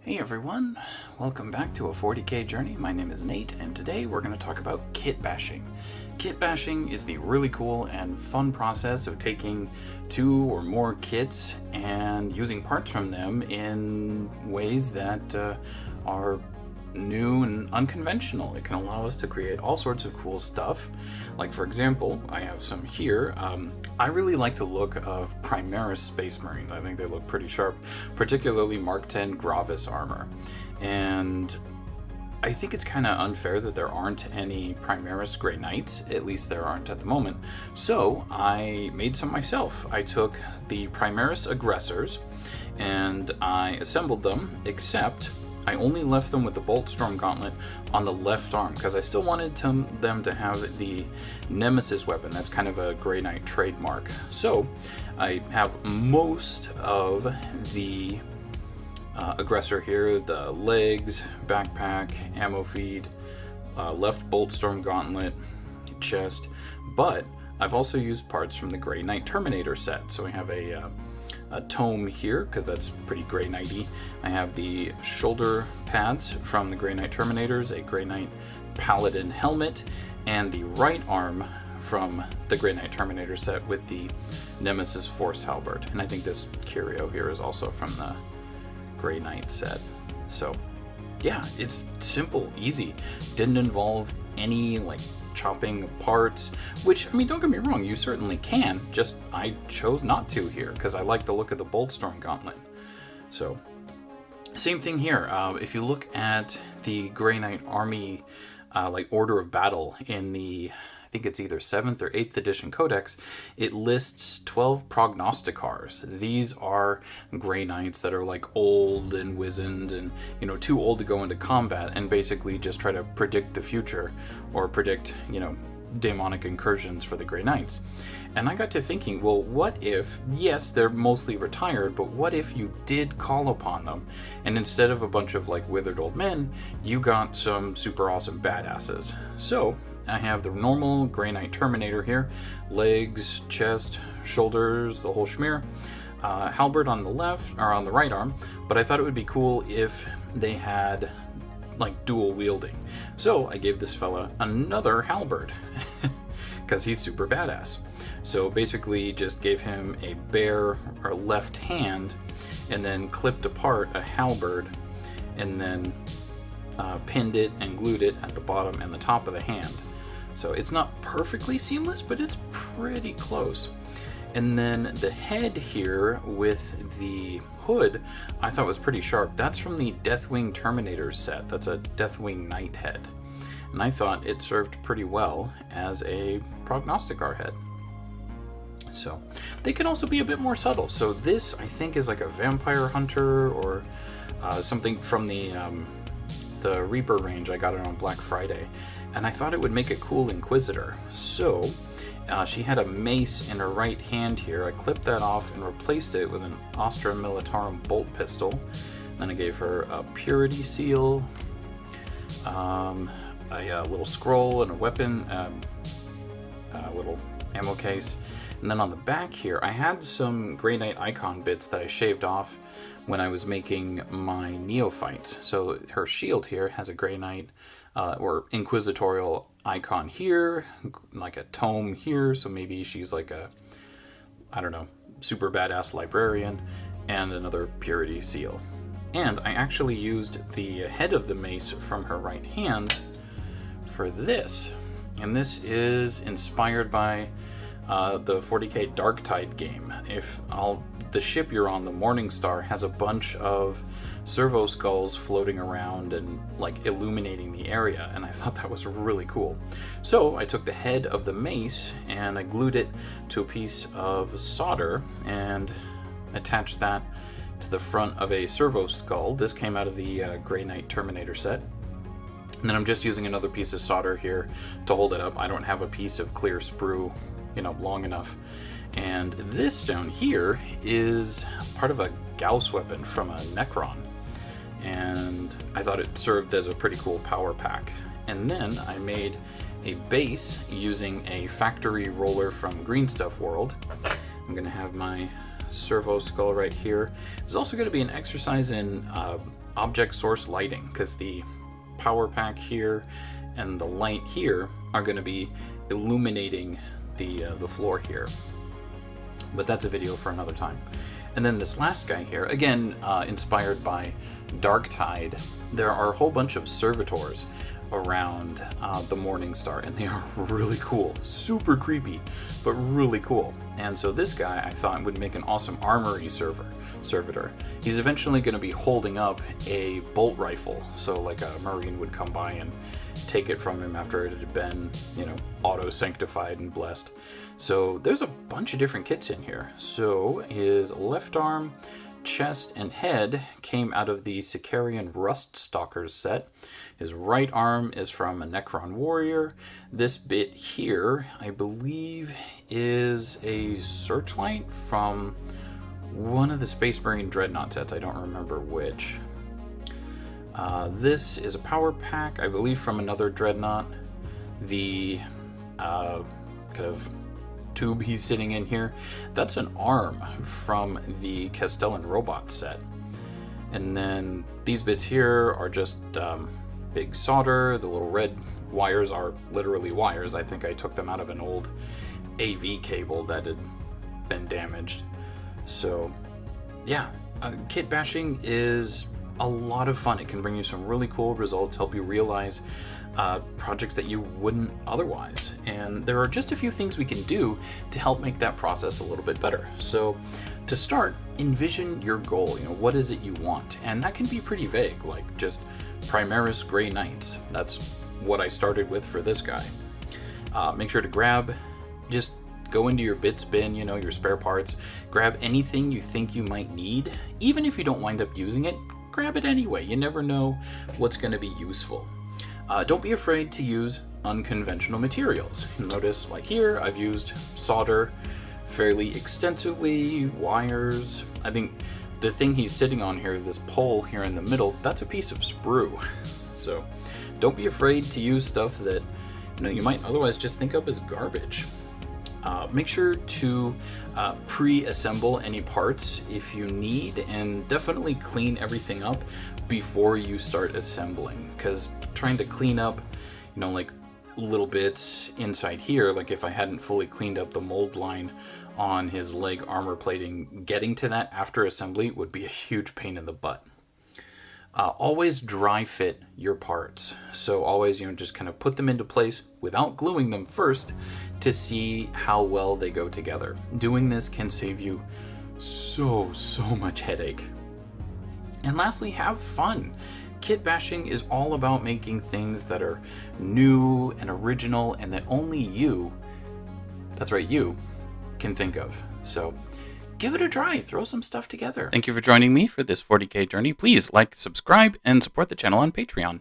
Hey everyone, welcome back to a 40k journey. My name is Nate, and today we're going to talk about kit bashing. Kit bashing is the really cool and fun process of taking two or more kits and using parts from them in ways that are new and unconventional. It can allow us to create all sorts of cool stuff. Like, for example, I have some here. I really like the look of Primaris Space Marines. I think they look pretty sharp, particularly Mark 10 Gravis armor. And I think it's kind of unfair that there aren't any Primaris Grey Knights, at least there aren't at the moment. So I made some myself. I took the Primaris Aggressors and I assembled them, except I only left them with the Bolt Storm Gauntlet on the left arm because I still wanted them to have the Nemesis weapon. That's kind of a Grey Knight trademark. So I have most of the Aggressor here, the legs, backpack, ammo feed, left Bolt Storm Gauntlet, chest, but I've also used parts from the Grey Knight Terminator set. So we have a tome here, because that's pretty Grey Knighty. I have the shoulder pads from the Grey Knight Terminators, a Grey Knight Paladin helmet, and the right arm from the Grey Knight Terminator set with the Nemesis Force Halberd. And I think this curio here is also from the Grey Knight set. So yeah, it's simple, easy. Didn't involve any chopping parts, which, I mean, don't get me wrong, you certainly can, just I chose not to here because I like the look of the Bolt Storm Gauntlet. So same thing here. If you look at the Grey Knight Army order of battle in the, I think it's either 7th or 8th edition codex, it lists 12 prognosticars. These are Grey Knights that are old and wizened and, too old to go into combat and basically just try to predict the future or predict, demonic incursions for the Grey Knights. And I got to thinking, well, what if, yes, they're mostly retired, but what if you did call upon them and instead of a bunch of withered old men, you got some super awesome badasses? So I have the normal Grey Knight Terminator here, legs, chest, shoulders, the whole schmear, halberd on the left, or on the right arm, but I thought it would be cool if they had dual wielding. So I gave this fella another halberd, because he's super badass. So basically just gave him a bare or left hand, and then clipped apart a halberd, and then pinned it and glued it at the bottom and the top of the hand. So it's not perfectly seamless, but it's pretty close. And then the head here with the hood, I thought was pretty sharp. That's from the Deathwing Terminators set. That's a Deathwing Knight head. And I thought it served pretty well as a prognosticar head. So they can also be a bit more subtle. So this, I think, is like a vampire hunter or something from the Reaper range. I got it on Black Friday. And I thought it would make a cool Inquisitor. So she had a mace in her right hand here. I clipped that off and replaced it with an Astra Militarum bolt pistol. Then I gave her a purity seal, a little scroll and a weapon, a little ammo case. And then on the back here, I had some Grey Knight icon bits that I shaved off when I was making my neophytes. So her shield here has a Grey Knight or inquisitorial icon here, like a tome here, so maybe she's like a, I don't know, super badass librarian, and another purity seal. And I actually used the head of the mace from her right hand for this, and this is inspired by the 40k Darktide game. The ship you're on, the Morningstar, has a bunch of servo skulls floating around and illuminating the area, and I thought that was really cool. So I took the head of the mace and I glued it to a piece of solder and attached that to the front of a servo skull. This came out of the Grey Knight Terminator set. And then I'm just using another piece of solder here to hold it up. I don't have a piece of clear sprue, long enough. And this down here is part of a Gauss weapon from a Necron. And I thought it served as a pretty cool power pack. And then I made a base using a factory roller from Green Stuff World. I'm going to have my servo skull right here. There's also going to be an exercise in object source lighting, because the power pack here and the light here are going to be illuminating the floor here. But that's a video for another time. And then this last guy here, again, inspired by Dark Tide, there are a whole bunch of servitors around the Morning Star, and they are really cool. Super creepy, but really cool. And so this guy I thought would make an awesome Armory Servitor. He's eventually going to be holding up a bolt rifle, so like a Marine would come by and take it from him after it had been, you know, auto-sanctified and blessed. So there's a bunch of different kits in here. So his left arm, chest, and head came out of the Sicarian Ruststalkers set. His right arm is from a Necron warrior. This bit here, I believe, is a searchlight from one of the Space Marine Dreadnought sets. I don't remember which. This is a power pack, I believe, from another Dreadnought. The kind of tube he's sitting in here, that's an arm from the Kastelan Robots set. And then these bits here are just big solder. The little red wires are literally wires. I think I took them out of an old AV cable that had been damaged. So yeah, kit bashing is a lot of fun. It can bring you some really cool results, help you realize projects that you wouldn't otherwise. And there are just a few things we can do to help make that process a little bit better. So to start, envision your goal. You know, what is it you want? And that can be pretty vague, like just Primaris Grey Knights. That's what I started with for this guy. Make sure to just go into your bits bin, you know, your spare parts, grab anything you think you might need. Even if you don't wind up using it, grab it anyway. You never know what's going to be useful. Don't be afraid to use unconventional materials. Notice, like here, I've used solder fairly extensively, wires. I think the thing he's sitting on here, this pole here in the middle, that's a piece of sprue. So don't be afraid to use stuff that, you know, you might otherwise just think of as garbage. Make sure to pre-assemble any parts if you need, and definitely clean everything up before you start assembling, because trying to clean up, you know, like little bits inside here, like if I hadn't fully cleaned up the mold line on his leg armor plating, getting to that after assembly would be a huge pain in the butt. Always dry fit your parts. So always, you know, just kind of put them into place without gluing them first to see how well they go together. Doing this can save you so much headache. And lastly, have fun. Kit bashing is all about making things that are new and original and that only you, that's right, you, can think of. So give it a try, throw some stuff together. Thank you for joining me for this 40K journey. Please like, subscribe, and support the channel on Patreon.